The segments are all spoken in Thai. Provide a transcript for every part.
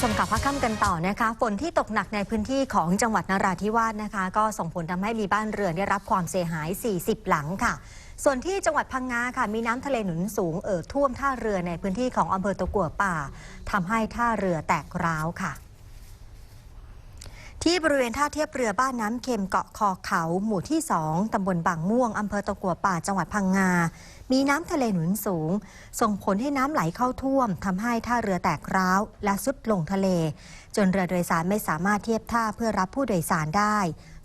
ชมข่าวภาคค่ำกันต่อนะคะฝนที่ตกหนักในพื้นที่ของจังหวัดนราธิวาสนะคะก็ส่งผลทำให้มีบ้านเรือนได้รับความเสียหาย 40 หลังค่ะส่วนที่จังหวัดพังงาค่ะมีน้ำทะเลหนุนสูงท่วมท่าเรือในพื้นที่ของอำเภอตะกั่วป่าทำให้ท่าเรือแตกร้าวค่ะที่บริเวณท่าเทียบเรือบ้านน้ำเค็มเกาะคอเขาหมู่ที่ 2 ตำบลบางม่วงอำเภอตะกั่วป่าจังหวัดพังงามีน้ำทะเลหนุนสูงส่งผลให้น้ำไหลเข้าท่วมทำให้ท่าเรือแตกร้าวและทรุดลงทะเลจนเรือโดยสารไม่สามารถเทียบท่าเพื่อรับผู้โดยสารได้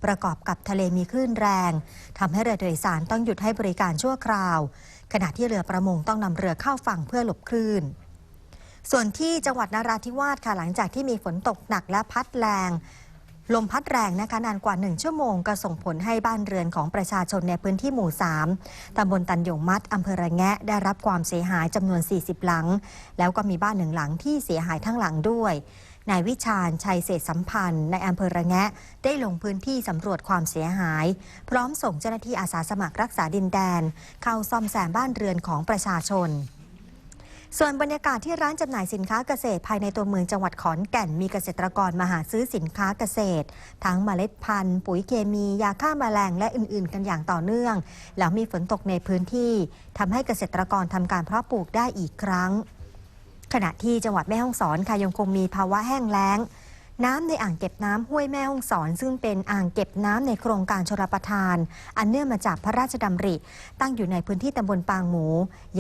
ประกอบกับทะเลมีคลื่นแรงทำให้เรือโดยสารต้องหยุดให้บริการชั่วคราวขณะที่เรือประมงต้องนำเรือเข้าฝั่งเพื่อหลบคลื่นส่วนที่จังหวัดนราธิวาสค่ะหลังจากที่มีฝนตกหนักและพัดแรงลมพัดแรงนะคะนานกว่า1ชั่วโมงก็ส่งผลให้บ้านเรือนของประชาชนในพื้นที่หมู่ 3 ตำบลตันหยงมัดอำเภอระแงะได้รับความเสียหายจำนวน 40 หลังแล้วก็มีบ้าน1หลังที่เสียหายทั้งหลังด้วยนายวิชาญชัยเศรษฐสัมพันธ์ในอำเภอระแงะได้ลงพื้นที่สำรวจความเสียหายพร้อมส่งเจ้าหน้าที่อาสาสมัครรักษาดินแดนเข้าซ่อมแซมบ้านเรือนของประชาชนส่วนบรรยากาศที่ร้านจำหน่ายสินค้าเกษตรภายในตัวเมืองจังหวัดขอนแก่นมีเกษตรกรมาหาซื้อสินค้าเกษตรทั้งเมล็ดพันธุ์ปุ๋ยเคมียาฆ่าแมลงและอื่นๆกันอย่างต่อเนื่องแล้วมีฝนตกในพื้นที่ทำให้เกษตรกรทำการเพาะปลูกได้อีกครั้งขณะที่จังหวัดแม่ฮ่องสอนค่ะยังคงมีภาวะแห้งแล้งน้ำในอ่างเก็บน้ำห้วยแม่ฮ่องสอนซึ่งเป็นอ่างเก็บน้ำในโครงการชลประทานอันเนื่องมาจากพระราชดำริตั้งอยู่ในพื้นที่ตำบลปางหมู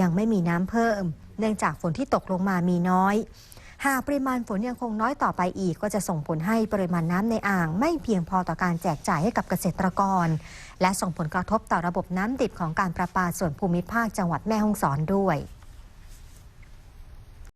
ยังไม่มีน้ำเพิ่มเนื่องจากฝนที่ตกลงมามีน้อยหากปริมาณฝนยังคงน้อยต่อไปอีกก็จะส่งผลให้ปริมาณน้ำในอ่างไม่เพียงพอต่อการแจกจ่ายให้กับเกษตรกรและส่งผลกระทบต่อระบบน้ำดิบของการประปาส่วนภูมิภาคจังหวัดแม่ฮ่องสอนด้วย